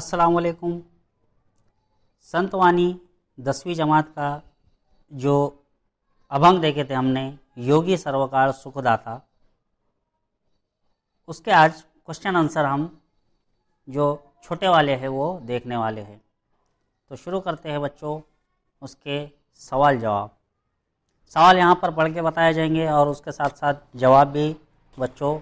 अस्सलाम वालेकुम। संतवानी 10वीं जमात का जो अभंग देखे थे हमने, योगी सर्वकाल सुखदाता, उसके आज क्वेश्चन आंसर हम जो छोटे वाले हैं वो देखने वाले हैं। तो शुरू करते हैं बच्चों उसके सवाल जवाब। सवाल यहाँ पर पढ़ के बताए जाएंगे और उसके साथ साथ जवाब भी बच्चों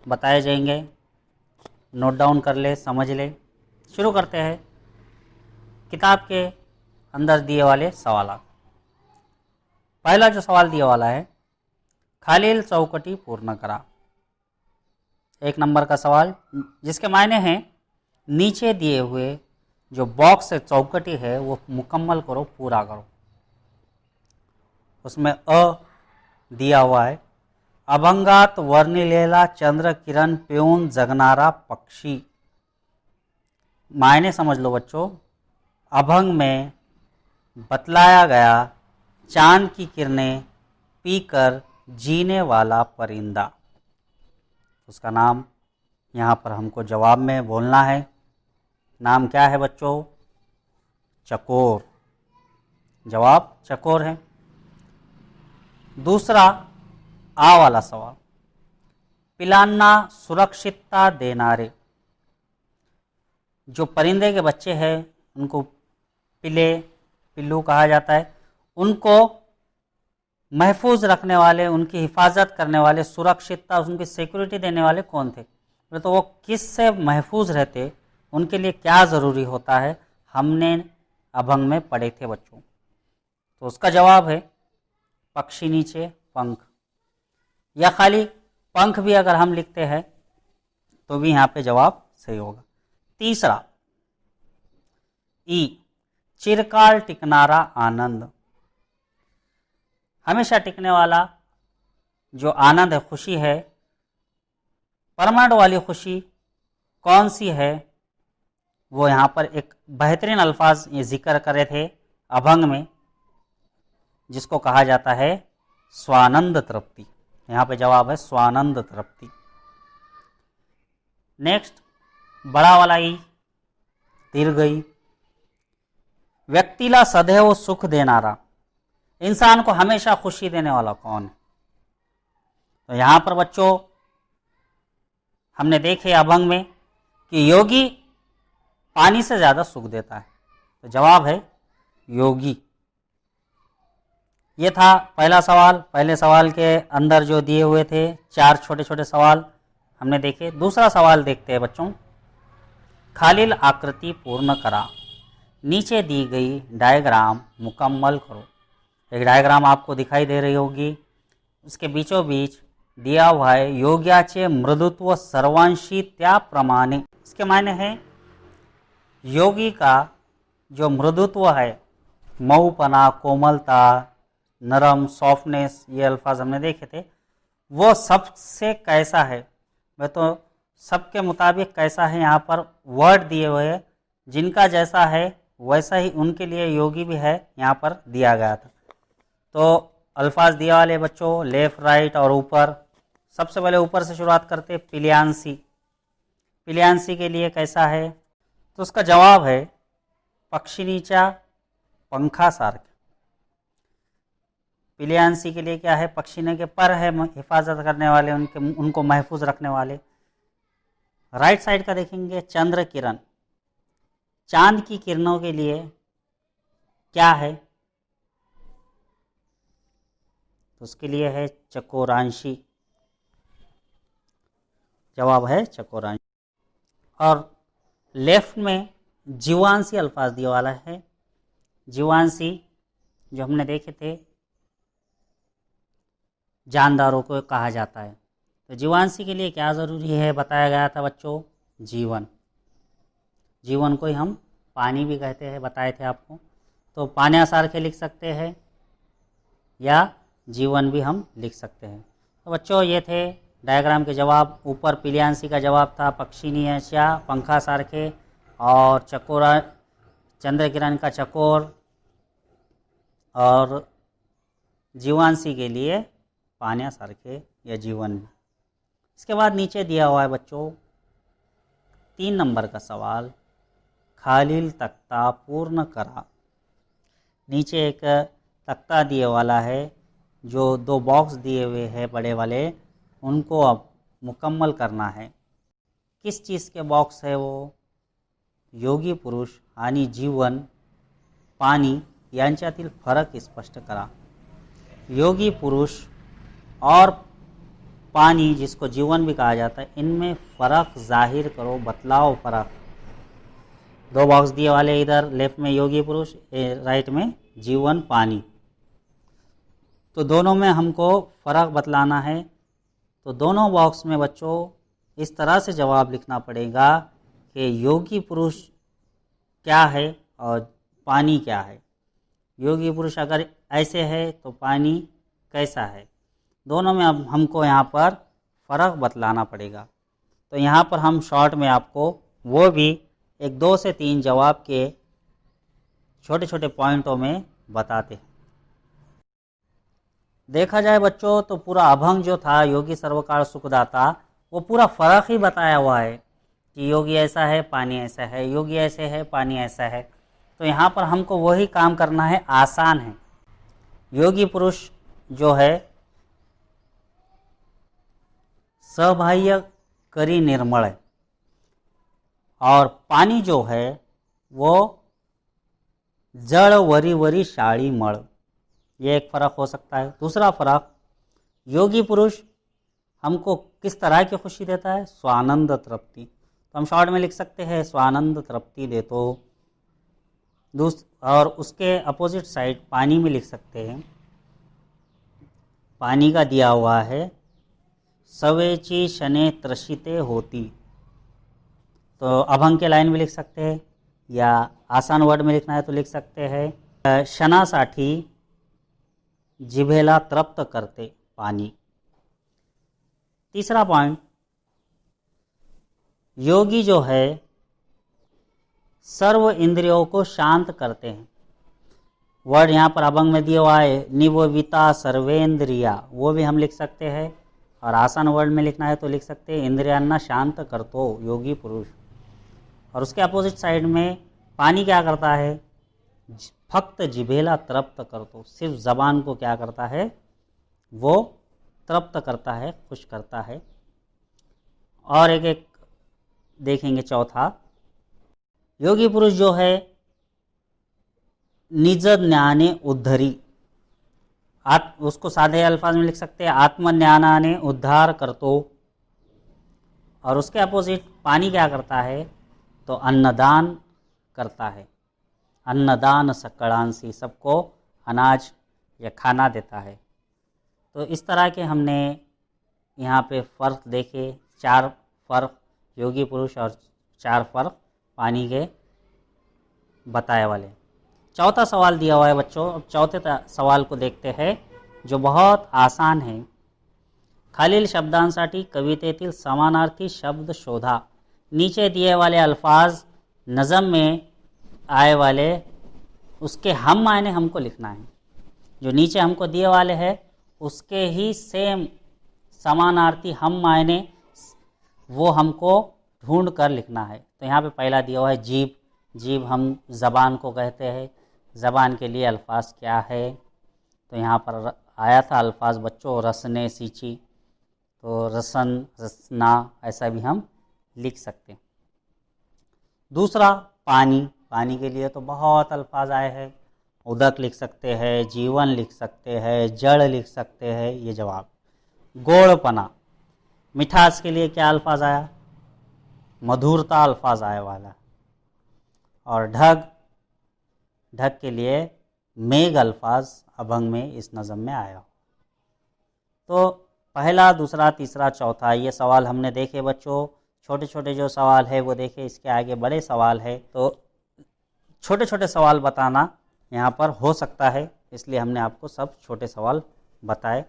बताए जाएंगे। नोट डाउन कर ले, समझ ले। शुरू करते हैं किताब के अंदर दिए वाले सवाल। पहला जो सवाल दिया वाला है, खालील चौकटी पूर्ण करा। 1 नंबर का सवाल, जिसके मायने हैं नीचे दिए हुए जो बॉक्स है, चौकटी है, वो मुकम्मल करो, पूरा करो। उसमें अ दिया हुआ है, अभंगात वर्णिलेला चंद्र किरण प्यून जगनारा पक्षी। मायने समझ लो बच्चों। अभंग में बतलाया गया चांद की किरणें पीकर जीने वाला परिंदा, उसका नाम यहाँ पर हमको जवाब में बोलना है। नाम क्या है बच्चों? चकोर। जवाब चकोर है। दूसरा आ वाला सवाल, पिलान्ना सुरक्षितता देनारे। जो परिंदे के बच्चे हैं उनको पिल्लू कहा जाता है। उनको महफूज रखने वाले, उनकी हिफाजत करने वाले, सुरक्षितता, उनकी सिक्योरिटी देने वाले कौन थे? तो वो किस से महफूज रहते, उनके लिए क्या ज़रूरी होता है, हमने अभंग में पढ़े थे बच्चों। तो उसका जवाब है पक्षी नीचे पंख, या खाली पंख भी अगर हम लिखते हैं तो भी यहाँ पे जवाब सही होगा। तीसरा ई, चिरकाल टिकनारा आनंद। हमेशा टिकने वाला जो आनंद है, खुशी है, परमानेंट वाली खुशी कौन सी है? वो यहाँ पर एक बेहतरीन अल्फाज ये जिक्र करे थे अभंग में, जिसको कहा जाता है स्वानंद तृप्ति। यहाँ पे जवाब है स्वानंद तृप्ति। नेक्स्ट बड़ा वाला ई, दीर्घई, व्यक्तिला सदैव सुख देनारा। इंसान को हमेशा खुशी देने वाला कौन है? तो यहां पर बच्चों हमने देखे अभंग में कि योगी पानी से ज्यादा सुख देता है। तो जवाब है योगी। ये था पहला सवाल। पहले सवाल के अंदर जो दिए हुए थे 4 छोटे छोटे सवाल हमने देखे। दूसरा सवाल देखते हैं बच्चों, खालील आकृति पूर्ण करा। नीचे दी गई डायग्राम मुकम्मल करो। एक डायग्राम आपको दिखाई दे रही होगी, उसके बीचों बीच दिया हुआ है योग्याचे मृदुत्व सर्वांशी त्याप्रमाणे। इसके मायने हैं योगी का जो मृदुत्व है, मऊपना, कोमलता, नरम, सॉफ्टनेस, ये अल्फाज हमने देखे थे, वो सबसे कैसा है? मैं तो सबके मुताबिक कैसा है, यहाँ पर वर्ड दिए हुए हैं, जिनका जैसा है वैसा ही उनके लिए योगी भी है, यहाँ पर दिया गया था। तो अल्फाज दिया वाले बच्चों, लेफ्ट, राइट और ऊपर। सबसे पहले ऊपर से शुरुआत करते, पिलियांसी। पिलियांसी के लिए कैसा है? तो उसका जवाब है पक्षिनीचा पंखा सारखे। पिलियांसी के लिए क्या है? पक्षीने के पर है, हिफाजत करने वाले, उनको महफूज रखने वाले। राइट साइड का देखेंगे, चंद्र किरण, चांद की किरणों के लिए क्या है? तो उसके लिए है चकोरांशी। जवाब है चकोरांशी। और लेफ्ट में जीवांशी अल्फाज दिया वाला है। जीवांशी जो हमने देखे थे जानदारों को कहा जाता है। तो जीवांशी के लिए क्या ज़रूरी है बताया गया था बच्चों? जीवन। जीवन को ही हम पानी भी कहते हैं, बताए थे आपको। तो पान्यासार के लिख सकते हैं या जीवन भी हम लिख सकते हैं। तो बच्चों ये थे डायग्राम के जवाब। ऊपर पिलियांसी का जवाब था पक्षिनीयच्या पंखा सारखे, और चकोरा, चंद्र किरण का चकोर, और जीवांशी के लिए पाण्यासारखे या जीवन। इसके बाद नीचे दिया हुआ है बच्चों 3 नंबर का सवाल, खालील तख्ता पूर्ण करा। नीचे एक तख्ता दिए वाला है, जो 2 बॉक्स दिए हुए हैं बड़े वाले, उनको अब मुकम्मल करना है। किस चीज़ के बॉक्स है वो? योगी पुरुष आणि जीवन, पाणी यांच्यातील फरक स्पष्ट करा। योगी पुरुष और पानी, जिसको जीवन भी कहा जाता है, इनमें फ़र्क जाहिर करो, बतलाओ फ़र्क। 2 बॉक्स दिए वाले, इधर लेफ्ट में योगी पुरुष, राइट में जीवन पानी, तो दोनों में हमको फ़र्क बतलाना है। तो दोनों बॉक्स में बच्चों इस तरह से जवाब लिखना पड़ेगा कि योगी पुरुष क्या है और पानी क्या है। योगी पुरुष अगर ऐसे है तो पानी कैसा है, दोनों में अब हमको यहाँ पर फ़र्क बतलाना पड़ेगा। तो यहाँ पर हम शॉर्ट में आपको वो भी एक 2 से 3 जवाब के छोटे छोटे पॉइंटों में बताते हैं। देखा जाए बच्चों तो पूरा अभंग जो था योगी सर्वकाल सुखदाता, वो पूरा फ़र्क ही बताया हुआ है कि योगी ऐसा है, पानी ऐसा है, योगी ऐसे है, पानी ऐसा है। तो यहाँ पर हमको वही काम करना है, आसान है। योगी पुरुष जो है सबाह्य करी निर्मल है, और पानी जो है वो जड़ वरी वरी शाड़ी मड़, ये एक फ़र्क हो सकता है। दूसरा फ़र्क, योगी पुरुष हमको किस तरह की खुशी देता है? स्वानंद तृप्ति। तो हम शॉर्ट में लिख सकते हैं स्वानंद तृप्ति दे। तो और उसके अपोजिट साइड पानी में लिख सकते हैं, पानी का दिया हुआ है सवेची शने त्रषिते होती। तो अभंग के लाइन में लिख सकते हैं, या आसान वर्ड में लिखना है तो लिख सकते हैं शनासाठी जिभेला तृप्त करते पानी। तीसरा पॉइंट, योगी जो है सर्व इंद्रियों को शांत करते हैं। वर्ड यहाँ पर अभंग में दिया हुआ है निवविता सर्वेंद्रिया, वो भी हम लिख सकते हैं। और आसान वर्ड में लिखना है तो लिख सकते हैं इंद्रियांना शांत करतो योगी पुरुष। और उसके अपोजिट साइड में पानी क्या करता है? फक्त जिभेला तृप्त करतो, सिर्फ ज़बान को क्या करता है? वो तृप्त करता है, खुश करता है। और एक एक देखेंगे। चौथा, योगी पुरुष जो है निज ज्ञाने उद्धरी, उसको सादे अल्फाज में लिख सकते हैं आत्मज्ञानाने उद्धार करतो। और उसके अपोजिट पानी क्या करता है? तो अन्नदान करता है, अन्नदान सकड़ांसी, सबको अनाज या खाना देता है। तो इस तरह के हमने यहाँ पे फ़र्क देखे, 4 फ़र्क योगी पुरुष और 4 फ़र्क पानी के बताए वाले। चौथा सवाल दिया हुआ है बच्चों। अब चौथे सवाल को देखते हैं, जो बहुत आसान है। खालील शब्दांसाठी कवितेतील समानार्थी शब्द शोधा। नीचे दिए वाले अल्फाज नज़म में आए वाले, उसके हम मायने हमको लिखना है। जो नीचे हमको दिए वाले हैं उसके ही सेम समानार्थी हम मायने वो हमको ढूंढ कर लिखना है। तो यहाँ पे पहला दिया हुआ है जीभ। जीभ हम ज़बान को कहते हैं, ज़बान के लिए अल्फाज क्या है? तो यहाँ पर आया था अल्फाज बच्चों रसने सींची, तो रसन रसना ऐसा भी हम लिख सकते हैं। दूसरा पानी, पानी के लिए तो बहुत अल्फाज आए हैं, उदक लिख सकते हैं, जीवन लिख सकते हैं, जड़ लिख सकते हैं, ये जवाब। गोड़पना, मिठास के लिए क्या अल्फाज आया? मधुरता अल्फाज आया वाला। और ढग, ढग के लिए मेघ अल्फाज अभंग में इस नज़म में आया। तो पहला, दूसरा, तीसरा, चौथा ये सवाल हमने देखे बच्चों। छोटे छोटे जो सवाल है वो देखे, इसके आगे बड़े सवाल है, तो छोटे छोटे सवाल बताना यहाँ पर हो सकता है, इसलिए हमने आपको सब छोटे सवाल बताए।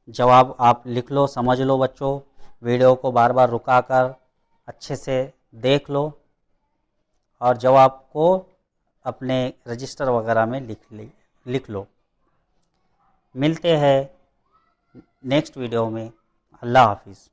जवाब आप लिख लो, समझ लो बच्चों। वीडियो को बार बार रुका कर अच्छे से देख लो और जवाब को अपने रजिस्टर वगैरह में लिख लो। मिलते हैं नेक्स्ट वीडियो में। अल्लाह हाफिज़।